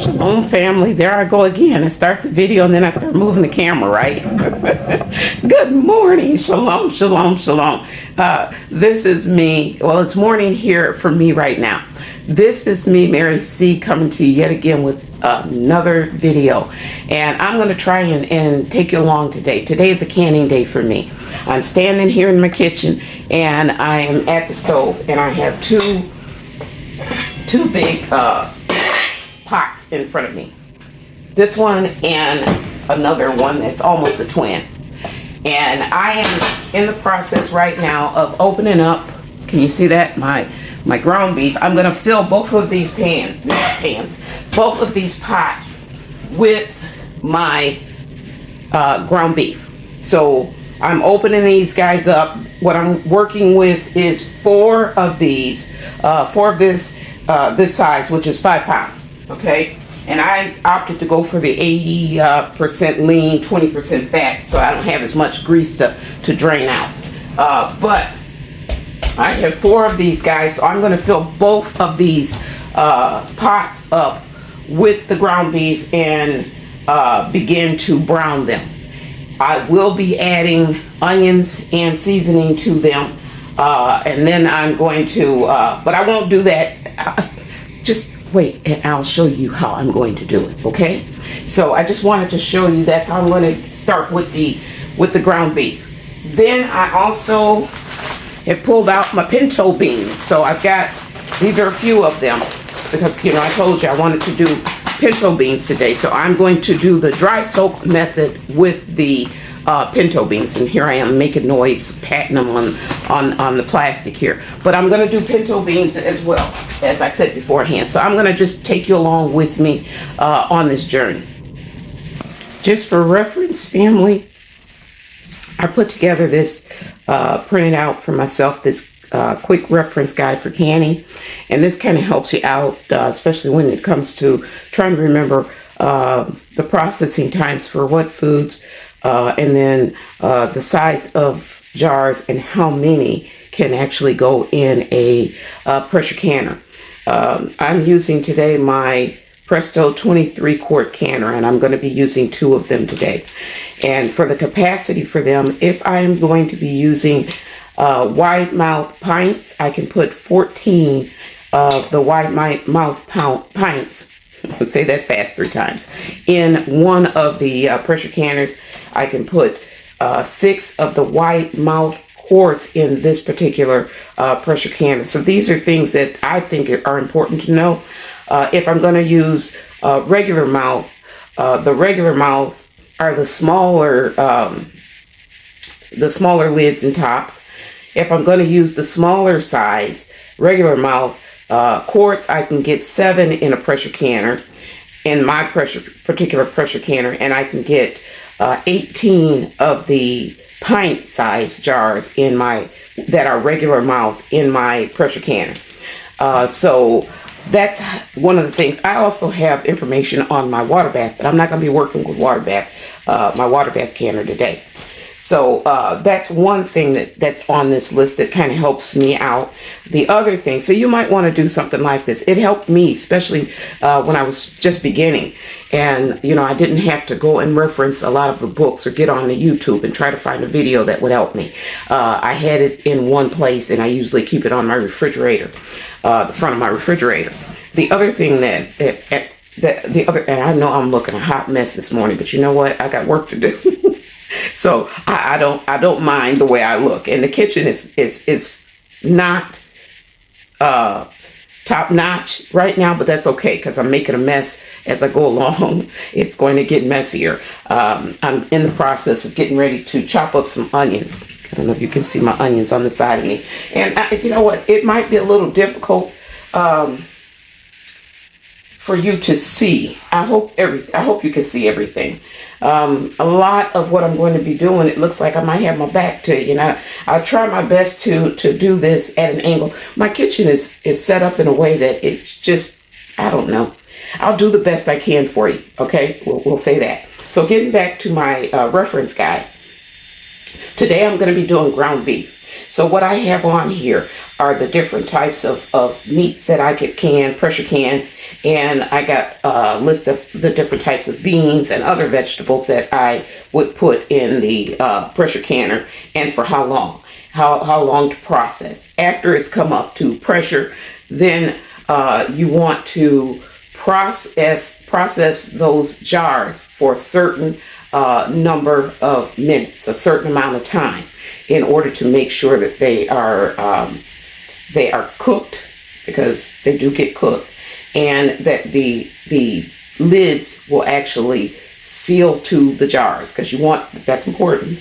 Shalom family, there I go again. I start the video and then I start moving the camera, right? Good morning, shalom, shalom, shalom. This is me. Well, it's morning here for me right now. This is me, Mary C, coming to you yet again with another video. And I'm going to try and take you along today. Today is a canning day for me. I'm standing here in my kitchen and I am at the stove and I have two big pots in front of me. This one and another one that's almost a twin. And I am in the process right now of opening up, can you see that? My ground beef. I'm going to fill both of these both of these pots with my ground beef. So I'm opening these guys up. What I'm working with is four of this size, which is 5 pounds. Okay, and I opted to go for the 80% lean, 20% fat, so I don't have as much grease to drain out. But I have 4 of these guys, so I'm going to fill both of these pots up with the ground beef and begin to brown them. I will be adding onions and seasoning to them, and then I'm going to, but I won't do that. Just wait and I'll show you how I'm going to do it, okay? So I just wanted to show you that's how I'm going to start with the ground beef. Then I also have pulled out my pinto beans. So I've got, these are a few of them because, you know, I told you I wanted to do pinto beans today. So I'm going to do the dry soak method with the pinto beans, and here I am making noise, patting them on the plastic here. But I'm going to do pinto beans as well, as I said beforehand. So I'm going to just take you along with me on this journey. Just for reference, family, I put together this, printed out for myself, this quick reference guide for canning. And this kind of helps you out, especially when it comes to trying to remember the processing times for what foods, and then the size of jars and how many can actually go in a pressure canner. I'm using today my Presto 23 quart canner, and I'm going to be using 2 of them today. And for the capacity for them, if I am going to be using wide mouth pints, I can put 14 of the wide mouth pints. I'll say that fast 3 times. In one of the pressure canners, I can put 6 of the wide mouth quarts in this particular pressure canner. So these are things that I think are important to know. If I'm going to use regular mouth, the regular mouth are the smaller lids and tops. If I'm going to use the smaller size regular mouth quarts, I can get 7 in a pressure canner, in my particular pressure canner, and I can get 18 of the pint size jars that are regular mouth in my pressure canner. So that's one of the things. I also have information on my water bath, but I'm not going to be working with my water bath canner today. So that's one thing that's on this list that kind of helps me out. The other thing, so you might want to do something like this. It helped me, especially when I was just beginning. And, you know, I didn't have to go and reference a lot of the books or get on the YouTube and try to find a video that would help me. I had it in one place, and I usually keep it on my refrigerator, the front of my refrigerator. The other thing and I know I'm looking a hot mess this morning, but you know what? I got work to do. So I don't mind the way I look, and the kitchen is not top notch right now, but that's okay because I'm making a mess as I go along. It's going to get messier. I'm in the process of getting ready to chop up some onions. I don't know if you can see my onions on the side of me, and you know what? It might be a little difficult for you to see. I hope you can see everything. A lot of what I'm going to be doing, it looks like I might have my back to you. And I'll try my best to do this at an angle. My kitchen is set up in a way that it's just, I don't know. I'll do the best I can for you. Okay, we'll say that. So getting back to my reference guide. Today I'm going to be doing ground beef. So what I have on here are the different types of meats that I could pressure can, and I got a list of the different types of beans and other vegetables that I would put in the pressure canner, and for how long. How long to process. After it's come up to pressure, then you want to process those jars for a certain number of minutes, a certain amount of time, in order to make sure that they are cooked, because they do get cooked, and that the lids will actually seal to the jars, because that's important.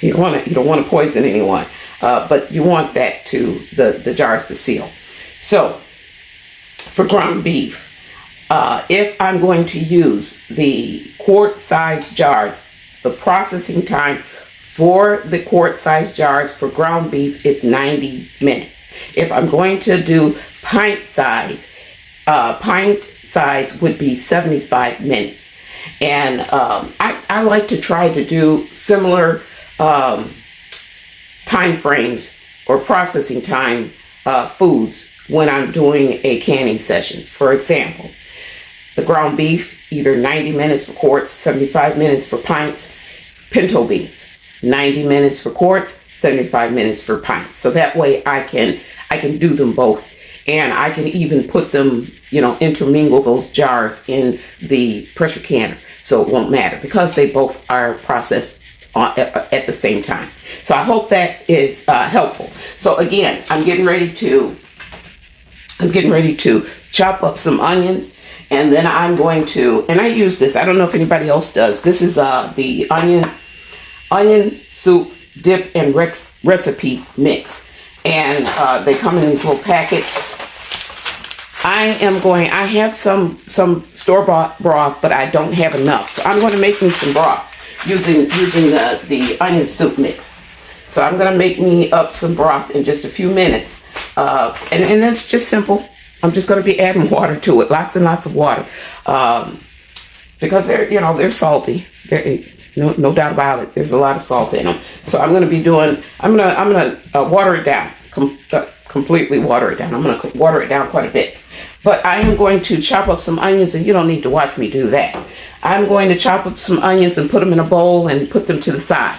You don't want to poison anyone. But you want that the jars to seal. So for ground beef, if I'm going to use the quart size jars, the processing time for the quart size jars for ground beef is 90 minutes. If I'm going to do pint size would be 75 minutes. And I like to try to do similar time frames or processing time foods when I'm doing a canning session. For example, the ground beef, either 90 minutes for quarts, 75 minutes for pints. Pinto beans, 90 minutes for quarts, 75 minutes for pints. So that way I can do them both, and I can even put them, intermingle those jars in the pressure canner, so it won't matter, because they both are processed at the same time. So I hope that is helpful. So again, I'm getting ready to chop up some onions, and then I'm going to, and I use this, I don't know if anybody else does, this is the onion soup dip and recipe mix, and they come in these little packets. I have some store-bought broth, but I don't have enough, so I'm going to make me some broth using the onion soup mix. So I'm going to make me up some broth in just a few minutes, and that's just simple. I'm just going to be adding water to it, lots and lots of water, because they're salty. No doubt about it. There's a lot of salt in them. So I'm going to water it down, completely water it down. I'm going to water it down quite a bit. But I am going to chop up some onions, and you don't need to watch me do that. I'm going to chop up some onions and put them in a bowl and put them to the side.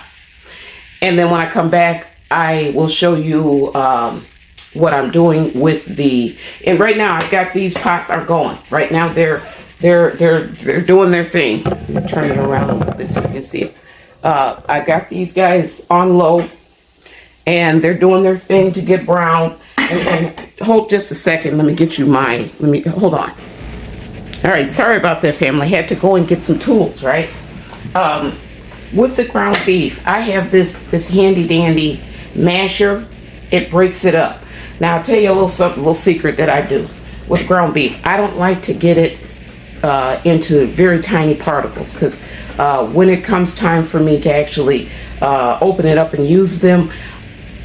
And then when I come back, I will show you what I'm doing with and right now I've got these pots are going. Right now they're doing their thing. Turn it around a little bit so you can see it. I got these guys on low, and they're doing their thing to get brown. And hold just a second. Let me hold on. All right, sorry about that, family. I had to go and get some tools, right? With the ground beef, I have this handy dandy masher. It breaks it up. Now I'll tell you a little secret that I do with ground beef. I don't like to get it into very tiny particles, because when it comes time for me to actually open it up and use them,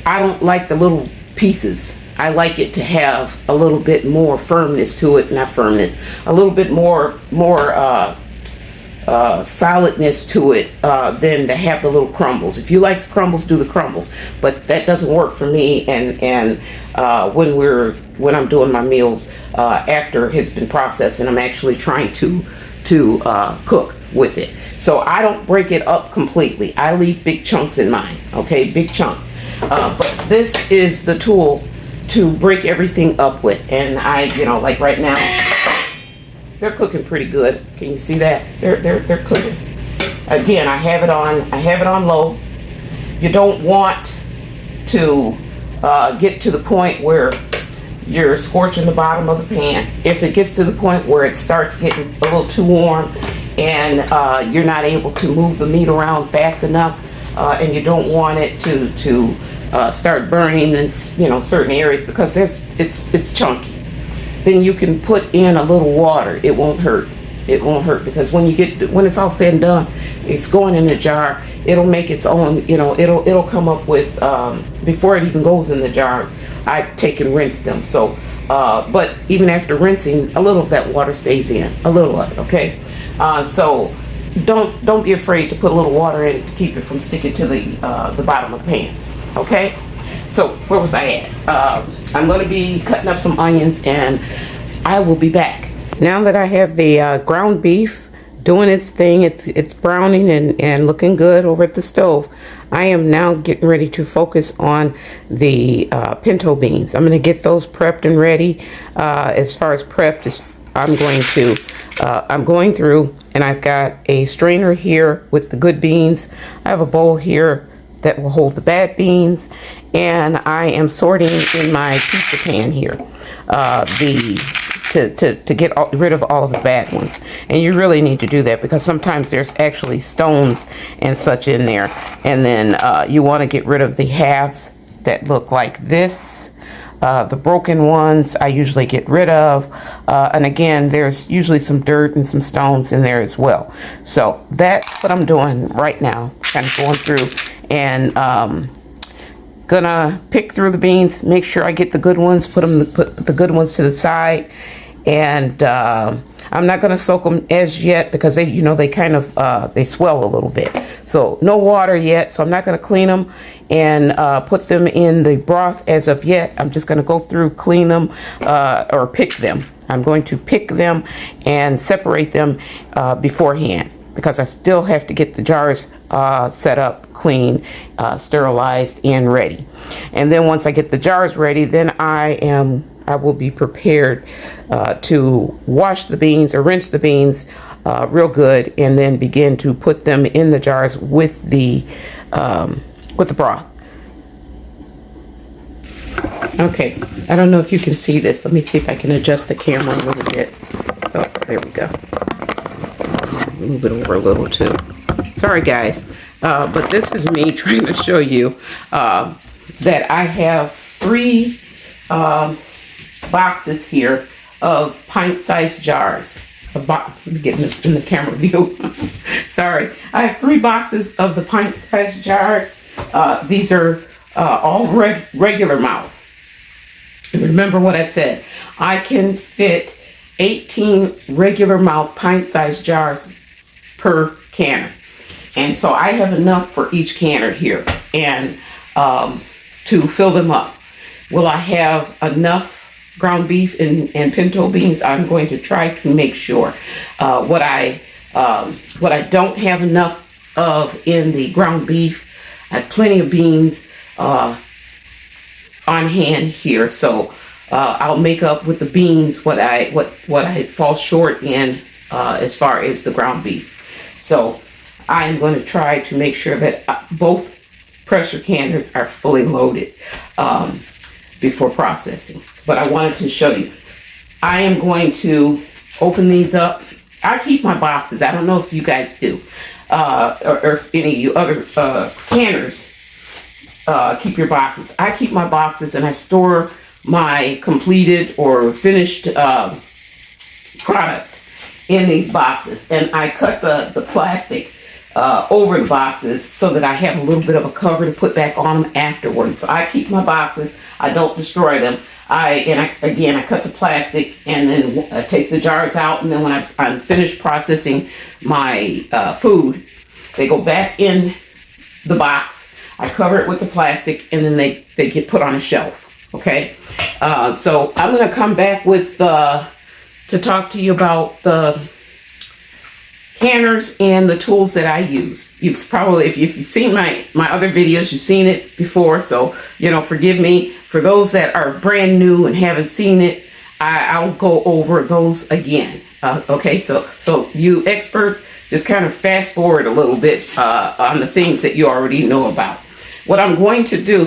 I don't like the little pieces. I like it to have a little bit more firmness to it, not firmness, a little bit more solidness to it than to have the little crumbles. If you like the crumbles, do the crumbles, but that doesn't work for me. And when I'm doing my meals after it's been processed, and I'm actually trying to cook with it, so I don't break it up completely. I leave big chunks in mine. Okay, big chunks. But this is the tool to break everything up with, and like right now, they're cooking pretty good. Can you see that? They're cooking. Again, I have it on low. You don't want to get to the point where you're scorching the bottom of the pan. If it gets to the point where it starts getting a little too warm, and you're not able to move the meat around fast enough, and you don't want it to start burning in certain areas, because it's chunky, then you can put in a little water. It won't hurt. It won't hurt, because when it's all said and done, it's going in the jar. It'll make its own. It'll come up with before it even goes in the jar. I take and rinse them. So, but even after rinsing, a little of that water stays in. A little of it. Okay. So don't be afraid to put a little water in to keep it from sticking to the bottom of the pans. Okay. So where was I at? I'm going to be cutting up some onions, and I will be back. Now that I have the ground beef doing its thing, it's browning and looking good over at the stove, I am now getting ready to focus on the pinto beans. I'm going to get those prepped and ready. As far as prepped, I'm going through, and I've got a strainer here with the good beans. I have a bowl here that will hold the bad beans, and I am sorting in my pizza pan here to get rid of all of the bad ones. And you really need to do that because sometimes there's actually stones and such in there, and then you want to get rid of the halves that look like this. The broken ones I usually get rid of, and again, there's usually some dirt and some stones in there as well. So that's what I'm doing right now, kind of going through and gonna pick through the beans, make sure I get the good ones, put the good ones to the side, and I'm not gonna soak them as yet because they kind of they swell a little bit. So no water yet, so I'm not gonna clean them and put them in the broth as of yet. I'm just gonna go through, clean them, or pick them. I'm going to pick them and separate them beforehand, because I still have to get the jars set up, clean, sterilized, and ready. And then once I get the jars ready, then I will be prepared to wash the beans or rinse the beans real good, and then begin to put them in the jars with the broth. Okay, I don't know if you can see this. Let me see if I can adjust the camera a little bit. Oh, there we go. A little bit over a little too. Sorry guys, but this is me trying to show you that I have 3 boxes here of pint-sized jars. Let me get in the camera view. Sorry, I have 3 boxes of the pint-sized jars. These are all regular mouth. And remember what I said. I can fit 18 regular mouth pint-sized jars per canner, and so I have enough for each canner here, and to fill them up. Will I have enough ground beef and pinto beans? I'm going to try to make sure. What I don't have enough of in the ground beef, I have plenty of beans on hand here, so I'll make up with the beans what I fall short in as far as the ground beef. So I am going to try to make sure that both pressure canners are fully loaded before processing. But I wanted to show you. I am going to open these up. I keep my boxes. I don't know if you guys do, or if any of you other canners keep your boxes. I keep my boxes, and I store my completed or finished product in these boxes, and I cut the plastic over the boxes so that I have a little bit of a cover to put back on them afterwards. So I keep my boxes. I don't destroy them. I cut the plastic, and then I take the jars out, and then when I'm finished processing my food, they go back in the box. I cover it with the plastic, and then they get put on a shelf. Okay, so I'm going to come back with to talk to you about the canners and the tools that I use. You've probably, if you've seen my other videos, you've seen it before, so forgive me. For those that are brand new and haven't seen it, I'll go over those again. Okay, so you experts, just kind of fast forward a little bit on the things that you already know about. What I'm going to do,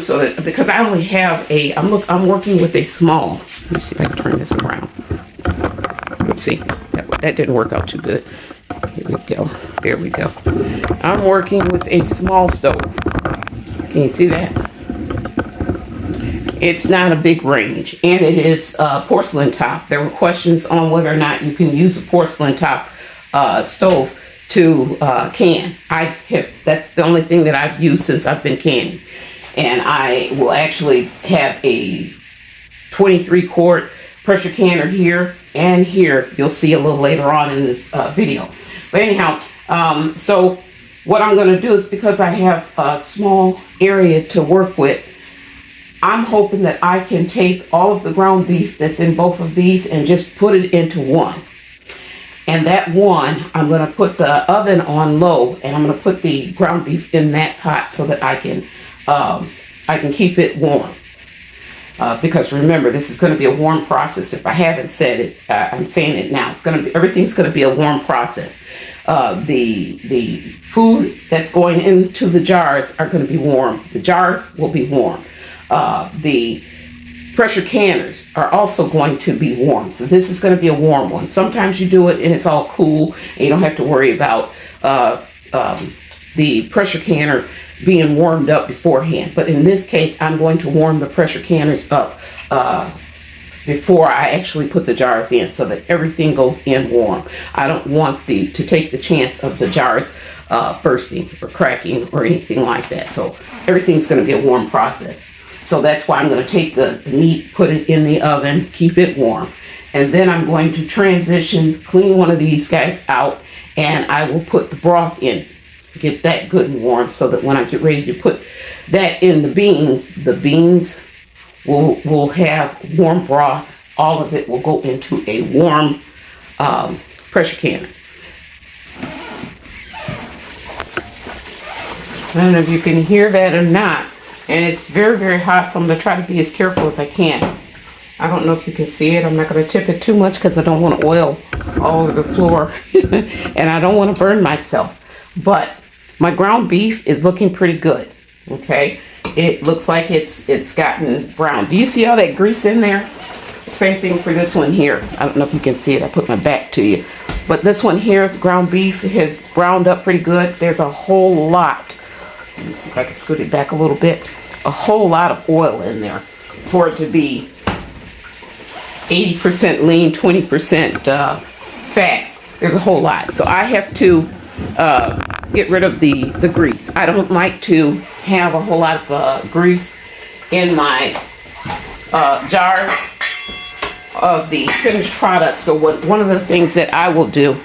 because I only have I'm working with a small. Let me see if I can turn this around. Oopsie, that didn't work out too good. Here we go. There we go. I'm working with a small stove. Can you see that? It's not a big range, and it is porcelain top. There were questions on whether or not you can use a porcelain top stove to can. That's the only thing that I've used since I've been canning. And I will actually have a 23 quart pressure canner here and here. You'll see a little later on in this video. But anyhow, so what I'm going to do is, because I have a small area to work with, I'm hoping that I can take all of the ground beef that's in both of these and just put it into one. And that one, I'm going to put the oven on low, and I'm going to put the ground beef in that pot so that I can keep it warm. Because remember, this is going to be a warm process. If I haven't said it, I'm saying it now. Everything's going to be a warm process. The food that's going into the jars are going to be warm. The jars will be warm. The pressure canners are also going to be warm. So this is going to be a warm one. Sometimes you do it and it's all cool and you don't have to worry about the pressure canner being warmed up beforehand. But in this case, I'm going to warm the pressure canners up before I actually put the jars in so that everything goes in warm. I don't want to take the chance of the jars bursting or cracking or anything like that. So everything's going to be a warm process. So that's why I'm going to take the meat, put it in the oven, keep it warm. And then I'm going to transition, clean one of these guys out, and I will put the broth in. Get that good and warm so that when I get ready to put that in the beans will have warm broth. All of it will go into a warm pressure canner. I don't know if you can hear that or not. And it's very, very hot, so I'm going to try to be as careful as I can. I don't know if you can see it. I'm not going to tip it too much because I don't want oil all over the floor. And I don't want to burn myself. But my ground beef is looking pretty good. Okay? It looks like it's gotten brown. Do you see all that grease in there? Same thing for this one here. I don't know if you can see it. I put my back to you. But this one here, the ground beef, has browned up pretty good. There's a whole lot. Let me see if I can scoot it back a little bit. A whole lot of oil in there for it to be 80% lean, 20% fat. There's a whole lot. So I have to get rid of the grease. I don't like to have a whole lot of grease in my jars of the finished product. So one of the things that I will do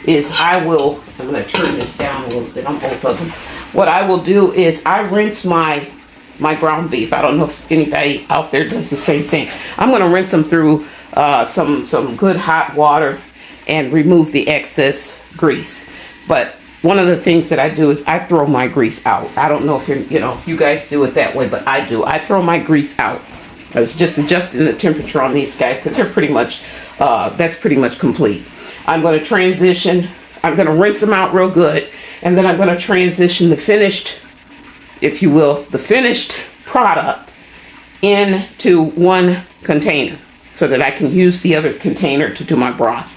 is I'm going to turn this down a little bit on both of them. What I will do is I rinse my ground beef. I don't know if anybody out there does the same thing. I'm going to rinse them through some good hot water and remove the excess grease. But one of the things that I do is I throw my grease out. I don't know if if you guys do it that way, but I do. I throw my grease out. I was just adjusting the temperature on these guys because they're pretty much that's pretty much complete. I'm going to transition. I'm going to rinse them out real good. And then I'm going to transition the finished, if you will, the finished product into one container so that I can use the other container to do my broth.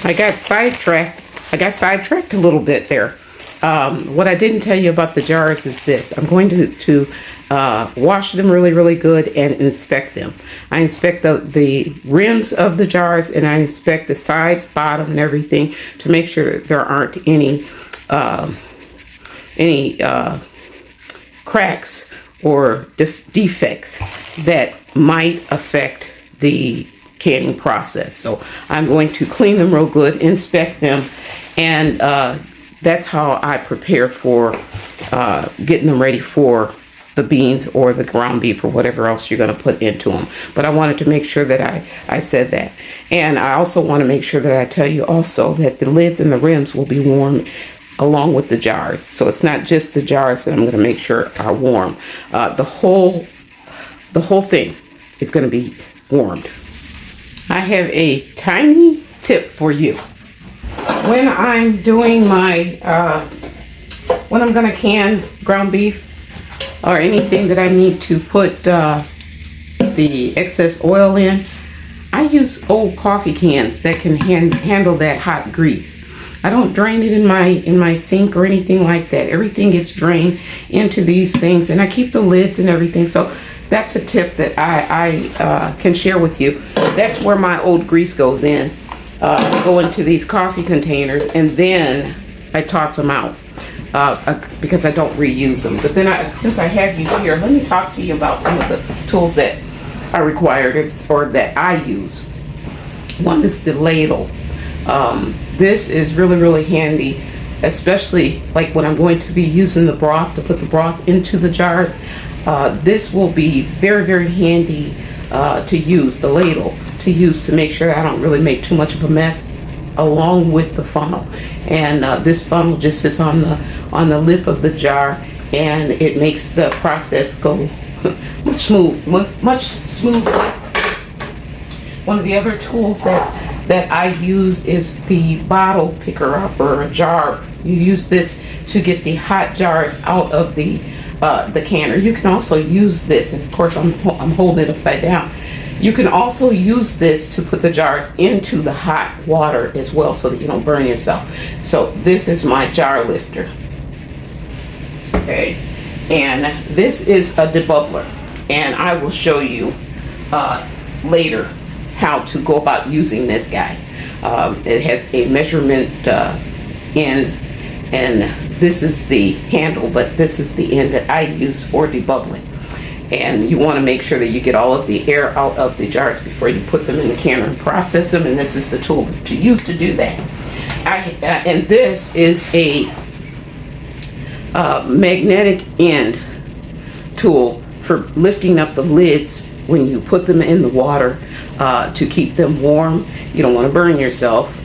I got sidetracked a little bit there. What I didn't tell you about the jars is this. I'm going to wash them really, really good and inspect them. I inspect the rims of the jars, and I inspect the sides, bottom, and everything to make sure there aren't any cracks or defects that might affect the canning process. So I'm going to clean them real good, inspect them, and that's how I prepare for getting them ready for the beans or the ground beef or whatever else you're going to put into them. But I wanted to make sure that I said that. And I also want to make sure that I tell you also that the lids and the rims will be warm along with the jars. So it's not just the jars that I'm going to make sure are warm. The whole thing is going to be warmed. I have a tiny tip for you. When I'm doing when I'm going to can ground beef or anything that I need to put the excess oil in, I use old coffee cans that can handle that hot grease. I don't drain it in my sink or anything like that. Everything gets drained into these things, and I keep the lids and everything. So that's a tip that I can share with you. That's where my old grease goes in. Go into these coffee containers, and then I toss them out because I don't reuse them. But then since I have you here, let me talk to you about some of the tools that are required or that I use. One is the ladle. This is really, really handy, especially like when I'm going to be using the broth to put the broth into the jars. This will be very, very handy to use, the ladle to use to make sure I don't really make too much of a mess, along with the funnel. And this funnel just sits on the lip of the jar, and it makes the process go much smoother. One of the other tools that I use is the bottle picker up, or a jar. You use this to get the hot jars out of the canner. You can also use this, and of course I'm holding it upside down. You can also use this to put the jars into the hot water as well, so that you don't burn yourself. So this is my jar lifter. Okay, and this is a debubbler, and I will show you later how to go about using this guy. It has a measurement end, and this is the handle, but this is the end that I use for debubbling. And you want to make sure that you get all of the air out of the jars before you put them in the canner and process them, and this is the tool to use to do that. And this is a magnetic end tool for lifting up the lids when you put them in the water to keep them warm. You don't want to burn yourself,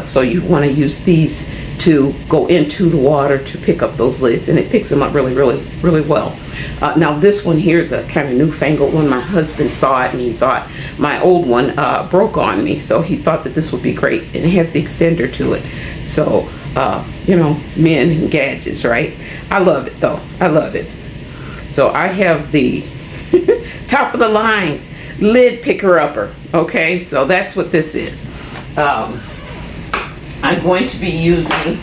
so you want to use these to go into the water to pick up those lids, and it picks them up really well. Now this one here is a kind of newfangled one. My husband saw it and he thought my old one broke on me, so he thought that this would be great, and it has the extender to it. So you know, men and gadgets, right? I love it though. I love it. So I have the top of the line lid picker upper. Okay, so that's what this is. I'm going to be using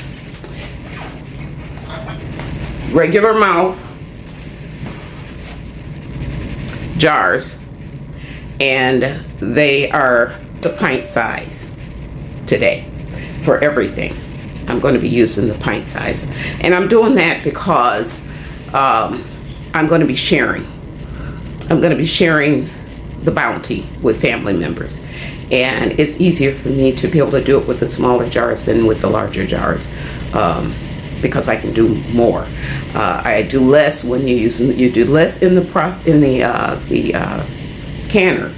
regular mouth jars, and they are the pint size today for everything. I'm going to be using the pint size, and I'm doing that because I'm going to be sharing. I'm going to be sharing the bounty with family members, and it's easier for me to be able to do it with the smaller jars than with the larger jars, because I can do more. I do less when you do less in the canner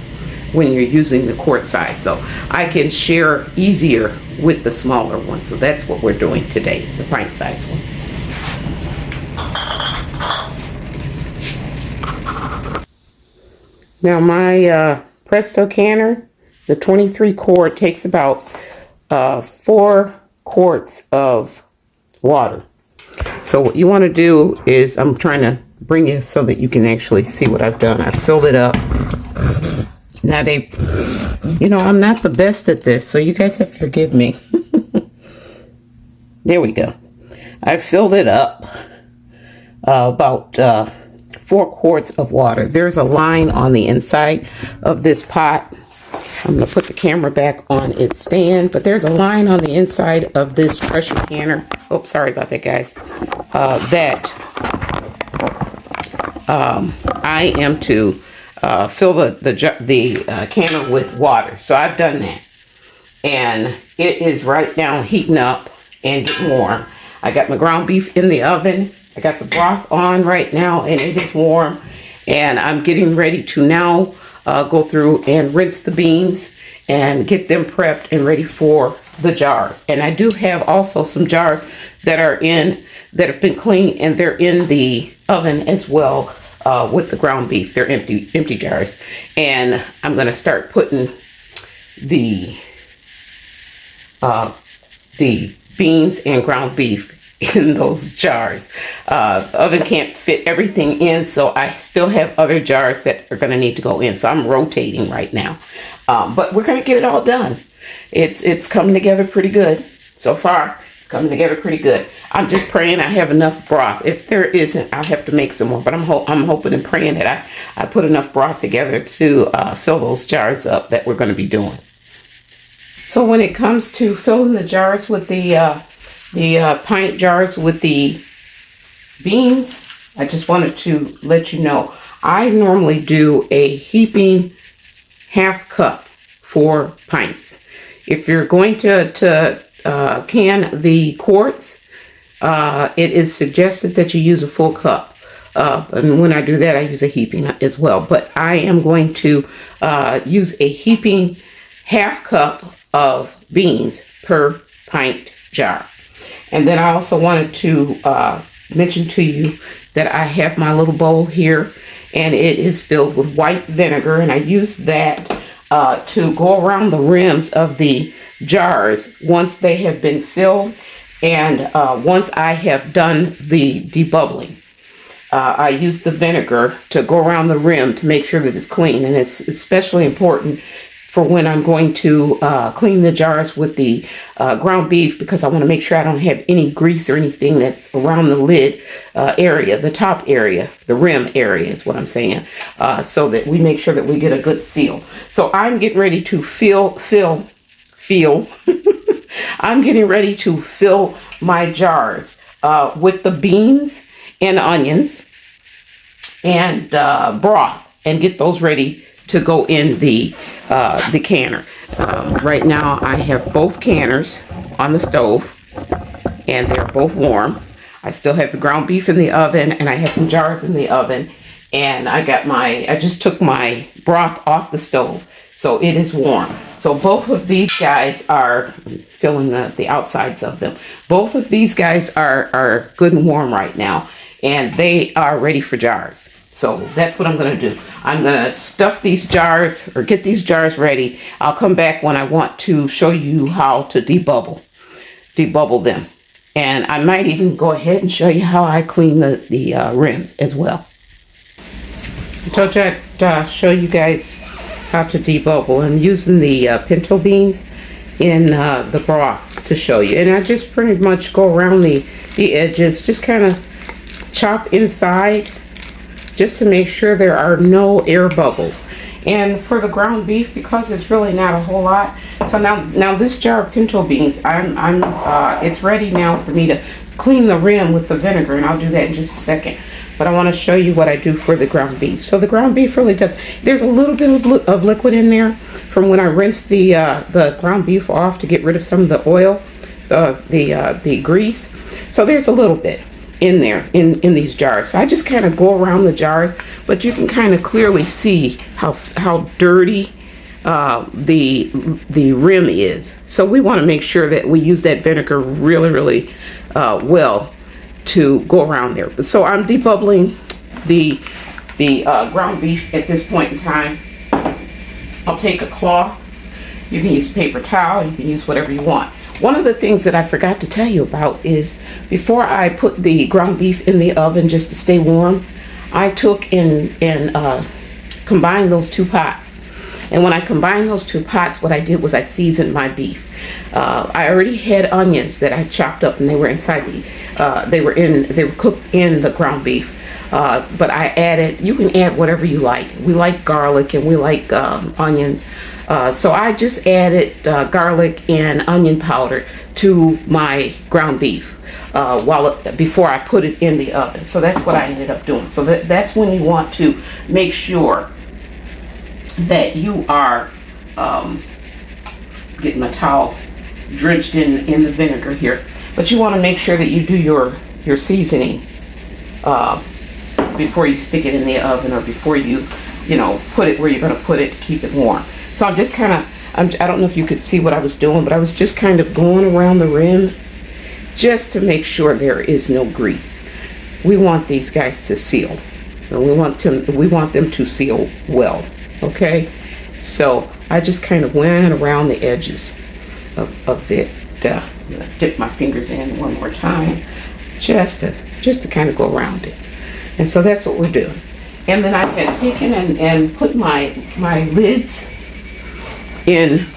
when you're using the quart size, so I can share easier with the smaller ones. So that's what we're doing today, the pint size ones. Now my Presto canner, the 23 quart, takes about 4 quarts of water. So what you want to do is, I'm trying to bring you so that you can actually see what I've done. I filled it up. Now you know, I'm not the best at this, so you guys have to forgive me. There we go. I filled it up about 4 quarts of water. There's a line on the inside of this pot. I'm going to put the camera back on its stand, but there's a line on the inside of this pressure canner. Oh, sorry about that, guys. That I am to fill the canner with water. So I've done that, and it is right now heating up and getting warm. I got my ground beef in the oven. I got the broth on right now, and it is warm, and I'm getting ready to now go through and rinse the beans and get them prepped and ready for the jars. And I do have also some jars that have been cleaned, and they're in the oven as well with the ground beef. They're empty jars, and I'm going to start putting the beans and ground beef in those jars. The oven can't fit everything in, so I still have other jars that are going to need to go in. So I'm rotating right now, but we're going to get it all done. It's coming together pretty good so far. It's coming together pretty good. I'm just praying I have enough broth. If there isn't, I'll have to make some more, but I'm hoping and praying that I put enough broth together to fill those jars up that we're going to be doing. So when it comes to filling the jars with the pint jars with the beans, I just wanted to let you know, I normally do a heaping half cup for pints. If you're going to can the quarts, it is suggested that you use a full cup. And when I do that, I use a heaping as well. But I am going to use a heaping half cup of beans per pint jar. And then I also wanted to mention to you that I have my little bowl here, and it is filled with white vinegar, and I use that to go around the rims of the jars once they have been filled, and once I have done the debubbling. I use the vinegar to go around the rim to make sure that it's clean, and it's especially important for when I'm going to clean the jars with the ground beef, because I want to make sure I don't have any grease or anything that's around the lid area, the top area, the rim area is what I'm saying, so that we make sure that we get a good seal. So I'm getting ready to I'm getting ready to fill my jars with the beans and onions and broth, and get those ready to go in the canner. Right now I have both canners on the stove, and they're both warm. I still have the ground beef in the oven, and I have some jars in the oven, and I just took my broth off the stove, so it is warm. So both of these guys are filling the outsides of them. Both of these guys are good and warm right now, and they are ready for jars. So that's what I'm going to do. I'm going to stuff these jars, or get these jars ready. I'll come back when I want to show you how to debubble them. And I might even go ahead and show you how I clean the rims as well. I told you I'd show you guys how to debubble. I'm using the pinto beans in the broth to show you. And I just pretty much go around the edges, just kind of chop inside, just to make sure there are no air bubbles. And for the ground beef, because it's really not a whole lot, so now this jar of pinto beans, it's ready now for me to clean the rim with the vinegar, and I'll do that in just a second. But I want to show you what I do for the ground beef. So the ground beef really does, there's a little bit of liquid in there from when I rinsed the ground beef off to get rid of some of the oil, the grease. So there's a little bit in there in these jars. So I just kind of go around the jars, but you can kind of clearly see how dirty the rim is. So we want to make sure that we use that vinegar really well to go around there. But so I'm debubbling the ground beef at this point in time. I'll take a cloth. You can use paper towel, you can use whatever you want. One of the things that I forgot to tell you about is, before I put the ground beef in the oven just to stay warm, I took and combined those two pots. And when I combined those two pots, what I did was I seasoned my beef. I already had onions that I chopped up, and they were inside they were cooked in the ground beef. But I added, you can add whatever you like. We like garlic, and we like onions. So I just added garlic and onion powder to my ground beef before I put it in the oven. So that's what I ended up doing. So that's when you want to make sure that you are getting my towel drenched in the vinegar here. But you want to make sure that you do your seasoning before you stick it in the oven, or before you put it where you're going to put it to keep it warm. So I'm just kind of, I don't know if you could see what I was doing, but I was just kind of going around the rim just to make sure there is no grease. We want these guys to seal, and we want them to seal well. Okay, so I just kind of went around the edges of it. Dip my fingers in one more time, just to kind of go around it. And so that's what we're doing. And then I had taken and put my lids in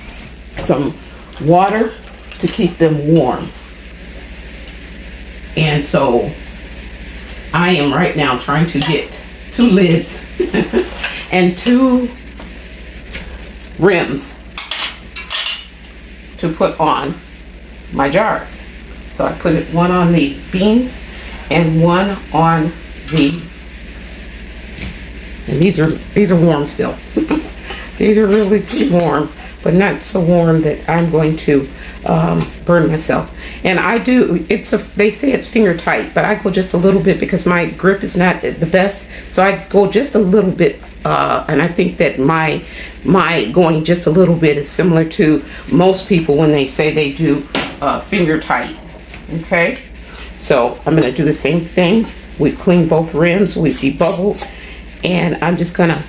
some water to keep them warm. And so I am right now trying to get 2 lids and 2 rims to put on my jars. So I put one on the beans and one on and these are warm still. These are really warm, but not so warm that I'm going to burn myself. And I do, they say it's finger tight, but I go just a little bit because my grip is not the best. So I go just a little bit, and I think that my going just a little bit is similar to most people when they say they do finger tight. Okay, so I'm going to do the same thing. We've cleaned both rims, we've debubbled, and I'm just going to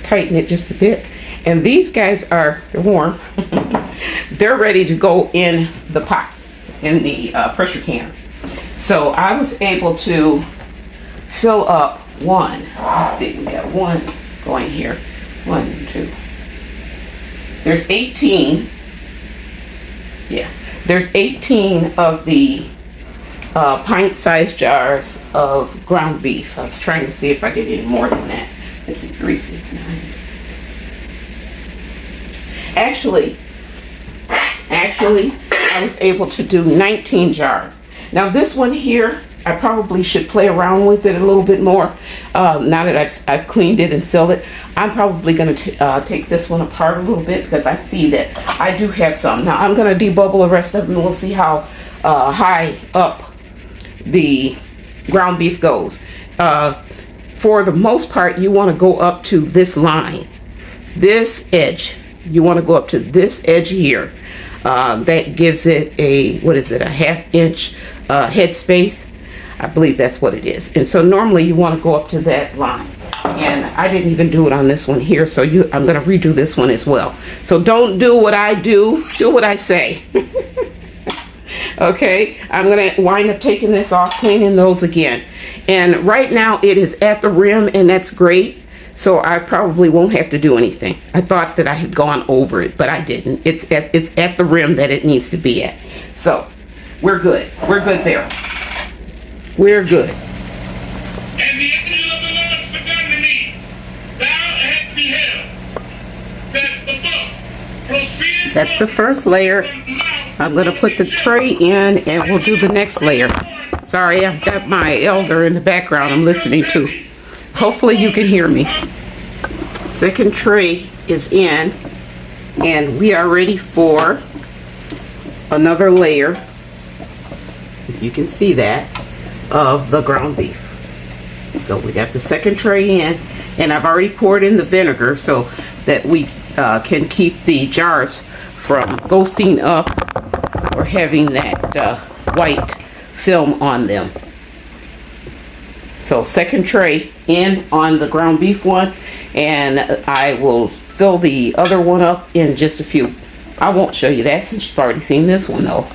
tighten it just a bit. And these guys they're warm. They're ready to go in the pot, in the pressure can. So I was able to fill up one. Let's see, we got one going here. 1, 2. There's 18. Yeah, there's 18 of the pint-sized jars of ground beef. I was trying to see if I get any more than that. Let's see, 3, 6, 9. Actually, I was able to do 19 jars. Now this one here, I probably should play around with it a little bit more. Now that I've cleaned it and sealed it, I'm probably going to take this one apart a little bit because I see that I do have some. Now I'm going to debubble the rest of them and we'll see how high up the ground beef goes. For the most part, you want to go up to this line, this edge. You want to go up to this edge here. That gives it a, what is it, a 1/2 inch head space. I believe that's what it is. And so normally you want to go up to that line. And I didn't even do it on this one here, so I'm going to redo this one as well. So don't do what I do what I say. Okay, I'm going to wind up taking this off, cleaning those again. And right now it is at the rim, and that's great. So I probably won't have to do anything. I thought that I had gone over it, but I didn't. It's at the rim that it needs to be at. So we're good. We're good there. We're good. And the angel of the Lord said unto me, Thou hast beheld that the book proceeded. That's the first layer. I'm going to put the tray in, and we'll do the next layer. Sorry, I've got my elder in the background I'm listening to. Hopefully you can hear me. Second tray is in, and we are ready for another layer, if you can see that, of the ground beef. So we got the second tray in, and I've already poured in the vinegar so that we can keep the jars from ghosting up or having that white film on them. So second tray in on the ground beef one, and I will fill the other one up in just a few. I won't show you that since you've already seen this one though.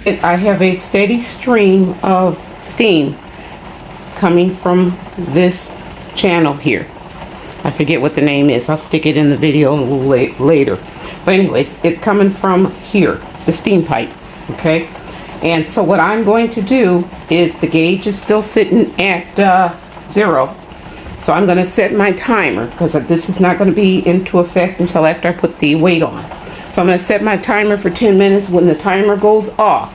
I have a steady stream of steam coming from this channel here. I forget what the name is. I'll stick it in the video a little later. But anyways, it's coming from here, the steam pipe, okay? And so what I'm going to do is, the gauge is still sitting at 0. So I'm going to set my timer, because this is not going to be into effect until after I put the weight on. So I'm going to set my timer for 10 minutes. When the timer goes off,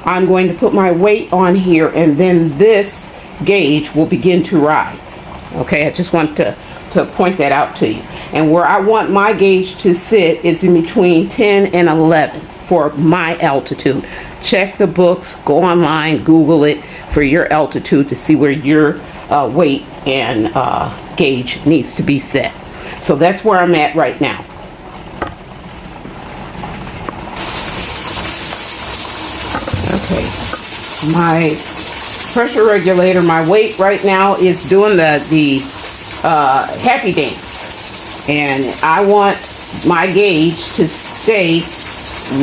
I'm going to put my weight on here, and then this gauge will begin to rise. Okay, I just want to point that out to you. And where I want my gauge to sit is in between 10 and 11 for my altitude. Check the books, go online, Google it for your altitude to see where your weight and gauge needs to be set. So that's where I'm at right now. Okay, my pressure regulator, my weight right now is doing the happy dance, and I want my gauge to stay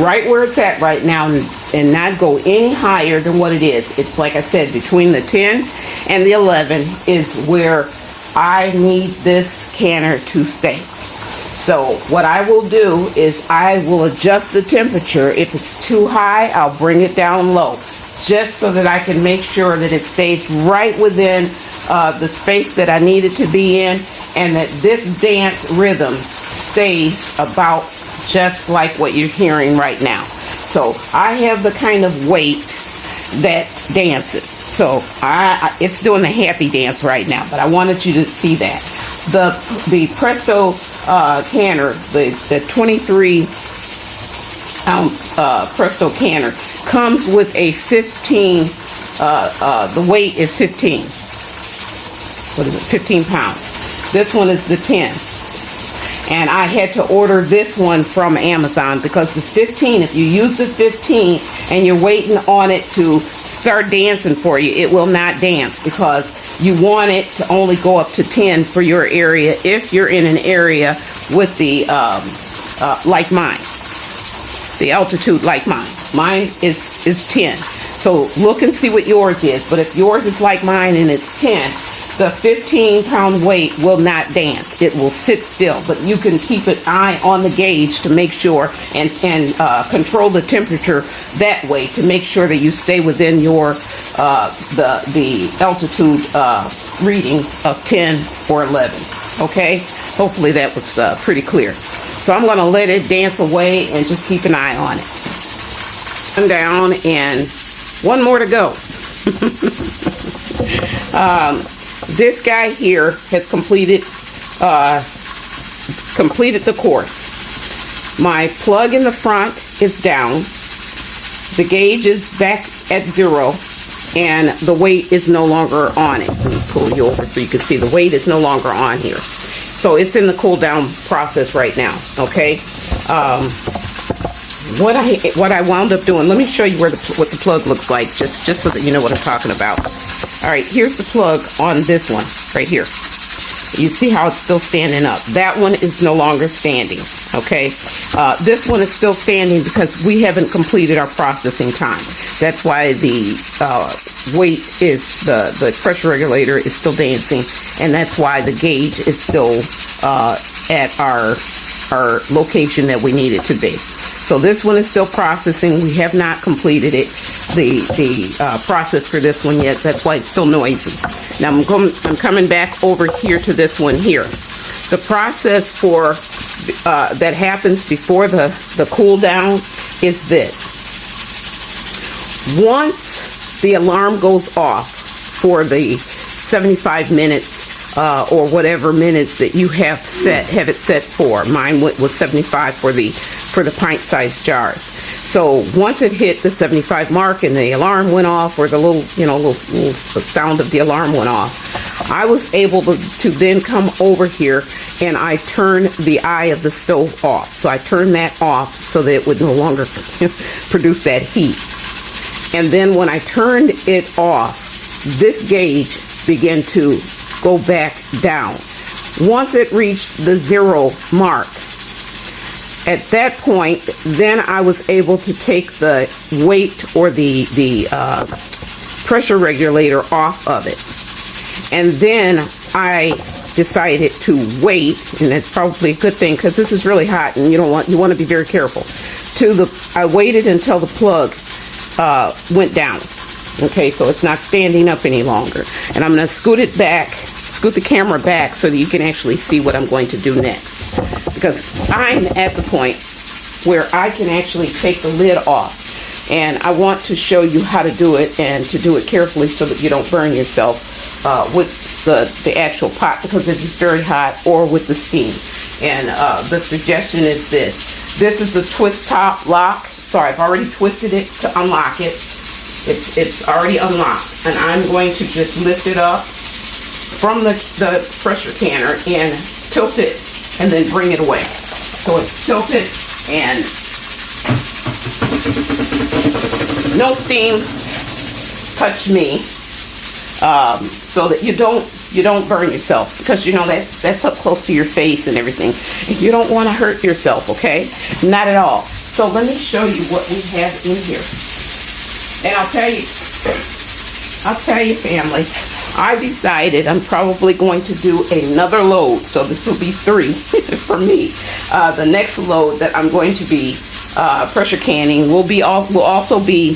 right where it's at right now and not go any higher than what it is. It's like I said, between the 10 and the 11 is where I need this canner to stay. So what I will do is I will adjust the temperature. If it's too high, I'll bring it down low, just so that I can make sure that it stays right within the space that I need it to be in, and that this dance rhythm stays about just like what you're hearing right now. So I have the kind of weight that dances. So it's doing the happy dance right now, but I wanted you to see that. the Presto canner, the 23 ounce Presto canner comes with a 15. The weight is 15. What is it? 15 pounds. This one is the 10. And I had to order this one from Amazon because the 15, if you use the 15 and you're waiting on it to start dancing for you, it will not dance because you want it to only go up to 10 for your area if you're in an area with the, like mine, the altitude like mine. Mine is 10. So look and see what yours is. But if yours is like mine and it's 10, the 15-pound weight will not dance. It will sit still, but you can keep an eye on the gauge to make sure and control the temperature that way to make sure that you stay within your the altitude reading of 10 or 11. Okay, hopefully that was pretty clear. So I'm going to let it dance away and just keep an eye on it. I'm down and one more to go. This guy here has completed the course. My plug in the front is down. The gauge is back at 0, and the weight is no longer on it. Let me pull you over so you can see the weight is no longer on here. So it's in the cool down process right now. Okay. What I wound up doing, let me show you what the plug looks like, just so that you know what I'm talking about. All right, here's the plug on this one right here. You see how it's still standing up. That one is no longer standing, okay? This one is still standing because we haven't completed our processing time. That's why the weight is, the pressure regulator is still dancing, and that's why the gauge is still at our location that we need it to be. So this one is still processing. We have not completed it, the process for this one yet. That's why it's still noisy. Now I'm coming back over here to this one here. The process for that happens before the cool down is this. Once the alarm goes off for the 75 minutes or whatever minutes that you have it set for. Mine was 75 for the pint-sized jars. So once it hit the 75 mark and the alarm went off, or the little sound of the alarm went off, I was able to then come over here and I turned the eye of the stove off. So I turned that off so that it would no longer produce that heat. And then when I turned it off, this gauge began to go back down. Once it reached the 0 mark, at that point, then I was able to take the weight or the pressure regulator off of it. And then I decided to wait, and that's probably a good thing because this is really hot and you want to be very careful. I waited until the plug went down. Okay, so it's not standing up any longer. And I'm going to scoot the camera back so that you can actually see what I'm going to do next. Because I'm at the point where I can actually take the lid off. And I want to show you how to do it and to do it carefully so that you don't burn yourself with the actual pot because it is very hot, or with the steam. And the suggestion is this. This is the twist top lock. So I've already twisted it to unlock it. It's already unlocked, and I'm going to just lift it up from the pressure canner and tilt it and then bring it away. So it's tilted and no steam touch me, so that you don't burn yourself, because that's up close to your face and everything. You don't want to hurt yourself, okay? Not at all. So let me show you what we have in here. And I'll tell you, family, I decided I'm probably going to do another load. So this will be 3 for me. The next load that I'm going to be pressure canning will also be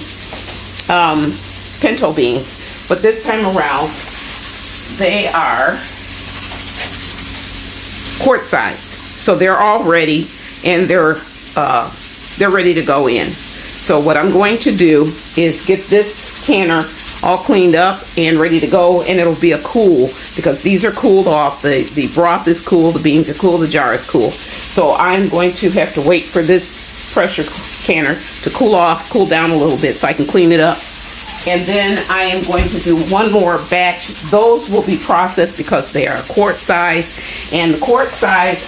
pinto beans. But this time around, they are quart size. So they're all ready, and they're ready to go in. So what I'm going to do is get this canner all cleaned up and ready to go, and it'll be a cool, because these are cooled off. The broth is cool, the beans are cool, the jar is cool. So I'm going to have to wait for this pressure canner to cool down a little bit so I can clean it up. And then I am going to do one more batch. Those will be processed because they are quart size. And the quart size,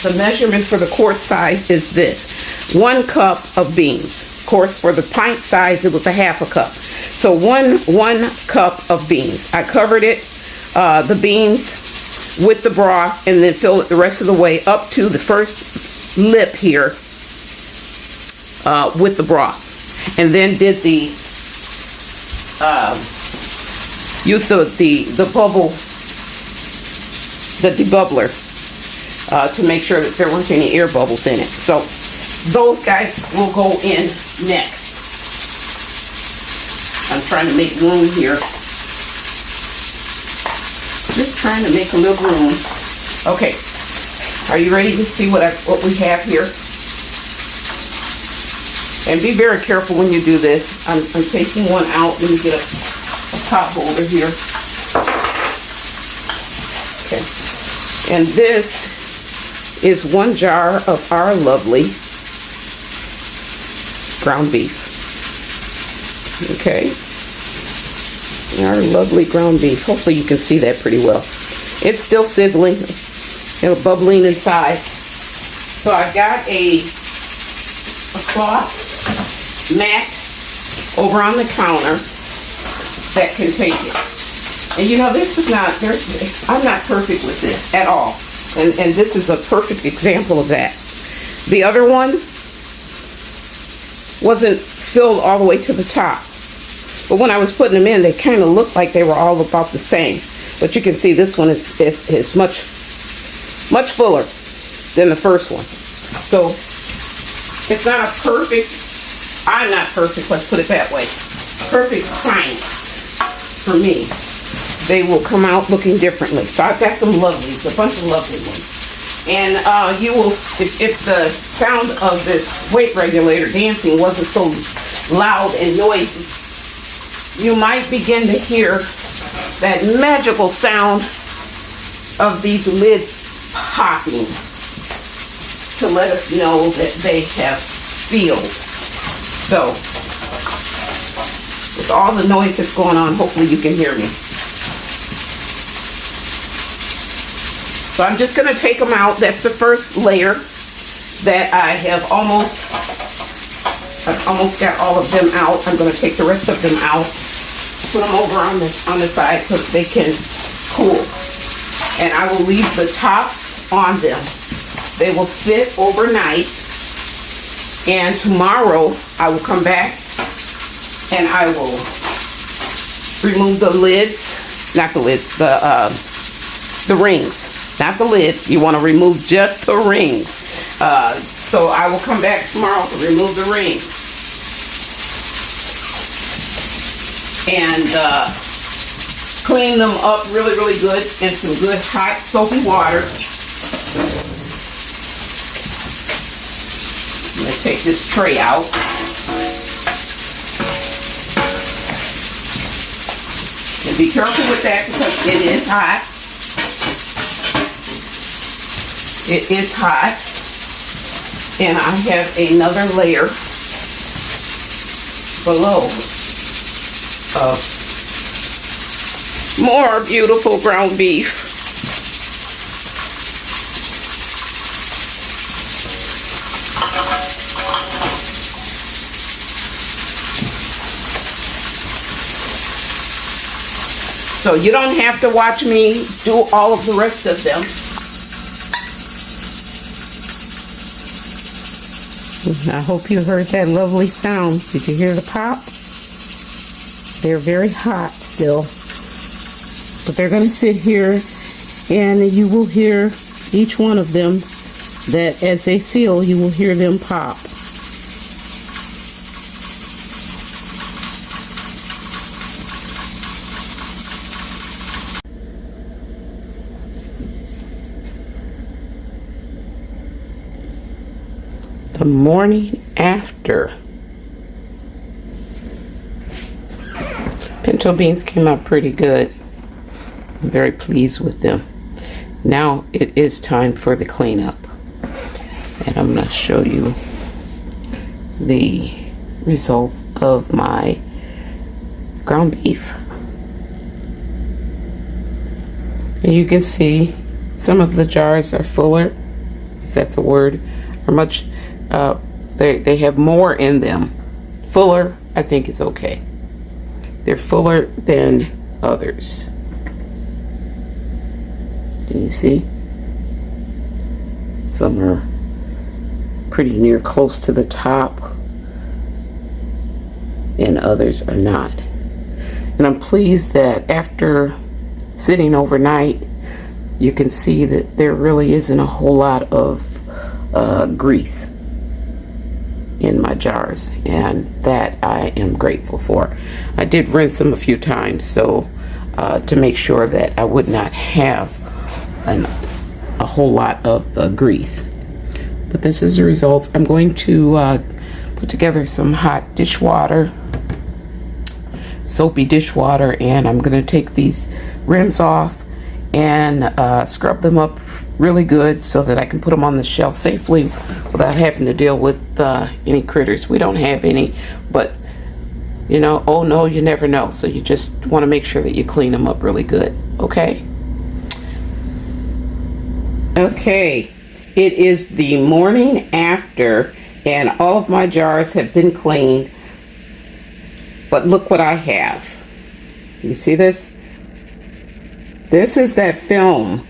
the measurement for the quart size is this: 1 cup of beans. Of course, for the pint size, it was a half a cup. So one cup of beans. I covered it, the beans, with the broth, and then filled it the rest of the way up to the first lip here with the broth. And then did use the bubble, the debubbler, to make sure that there weren't any air bubbles in it. So those guys will go in next. I'm trying to make room here. Just trying to make a little room. Okay, are you ready to see what we have here? And be very careful when you do this. I'm taking one out. Let me get a top holder here. Okay. And this is 1 jar of our lovely ground beef. Okay. Our lovely ground beef. Hopefully you can see that pretty well. It's still sizzling. It's bubbling inside. So I've got a cloth mat over on the counter that can take it. And you know, this is not, I'm not perfect with this at all. And this is a perfect example of that. The other one wasn't filled all the way to the top. But when I was putting them in, they kind of looked like they were all about the same. But you can see this one is much fuller than the first one. So it's not a perfect, I'm not perfect, let's put it that way, perfect science for me. They will come out looking differently. So I've got some lovelies, a bunch of lovely ones. And you will, if the sound of this weight regulator dancing wasn't so loud and noisy, you might begin to hear that magical sound of these lids popping to let us know that they have sealed. So, with all the noise that's going on, hopefully you can hear me. So I'm just going to take them out. That's the first layer that I have I've almost got all of them out. I'm going to take the rest of them out, put them over on the side so that they can cool. And I will leave the tops on them. They will sit overnight, and tomorrow I will come back and I will remove the lids, not the lids, the rings, not the lids. You want to remove just the rings. So I will come back tomorrow to remove the rings and clean them up really, really good in some good hot soapy water. I'm going to take this tray out. And be careful with that because it is hot. It is hot. And I have another layer below of more beautiful ground beef. So you don't have to watch me do all of the rest of them. I hope you heard that lovely sound. Did you hear the pop? They're very hot still. But they're going to sit here and you will hear each one of them, that as they seal, you will hear them pop. The morning after. pinto beans came out pretty good. I'm very pleased with them. Now it is time for the cleanup. And I'm going to show you the results of my ground beef. And you can see some of the jars are fuller, if that's a word, are much, they have more in them. Fuller, I think, is okay. They're fuller than others. Can you see? Some are pretty near close to the top, and others are not. And I'm pleased that after sitting overnight, you can see that there really isn't a whole lot of grease in my jars, and that I am grateful for. I did rinse them a few times so to make sure that I would not have a whole lot of the grease. But this is the results. I'm going to put together some hot dishwater, soapy dishwater, and I'm going to take these rims off and scrub them up really good so that I can put them on the shelf safely without having to deal with any critters. We don't have any, but you know, oh no, you never know. So you just want to make sure that you clean them up really good. Okay. Okay, it is the morning after, and all of my jars have been cleaned. But look what I have. You see this? This is that film,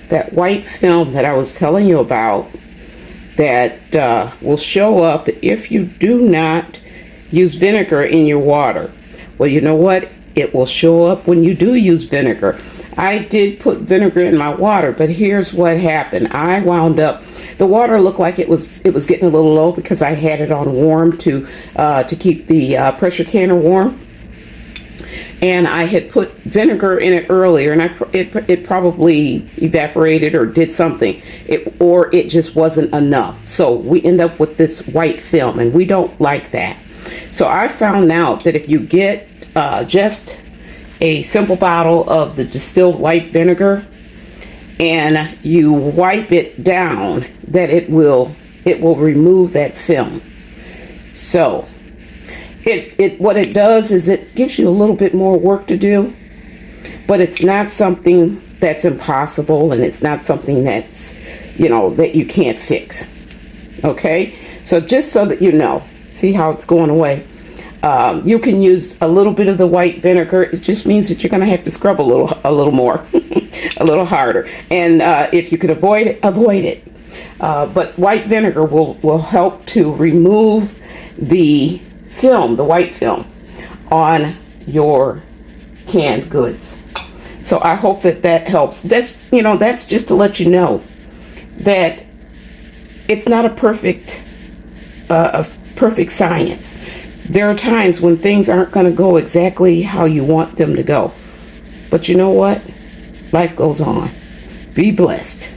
that white film that I was telling you about, that will show up if you do not use vinegar in your water. Well, you know what? It will show up when you do use vinegar. I did put vinegar in my water, but here's what happened. I wound up, the water looked like it was getting a little low because I had it on warm to keep the pressure canner warm. And I had put vinegar in it earlier, and it probably evaporated or did something, or it just wasn't enough. So we end up with this white film, and we don't like that. So I found out that if you get just a simple bottle of the distilled white vinegar and you wipe it down, that it will remove that film. So what it does is it gives you a little bit more work to do, but it's not something that's impossible, and it's not something that's, you know, that you can't fix. Okay, so just so that you know, see how it's going away. You can use a little bit of the white vinegar. It just means that you're going to have to scrub a little more, a little harder. And if you can avoid it, avoid it. But white vinegar will help to remove the film, the white film, on your canned goods. So I hope that helps. That's just to let you know that it's not a perfect science. There are times when things aren't going to go exactly how you want them to go. But you know what? Life goes on. Be blessed.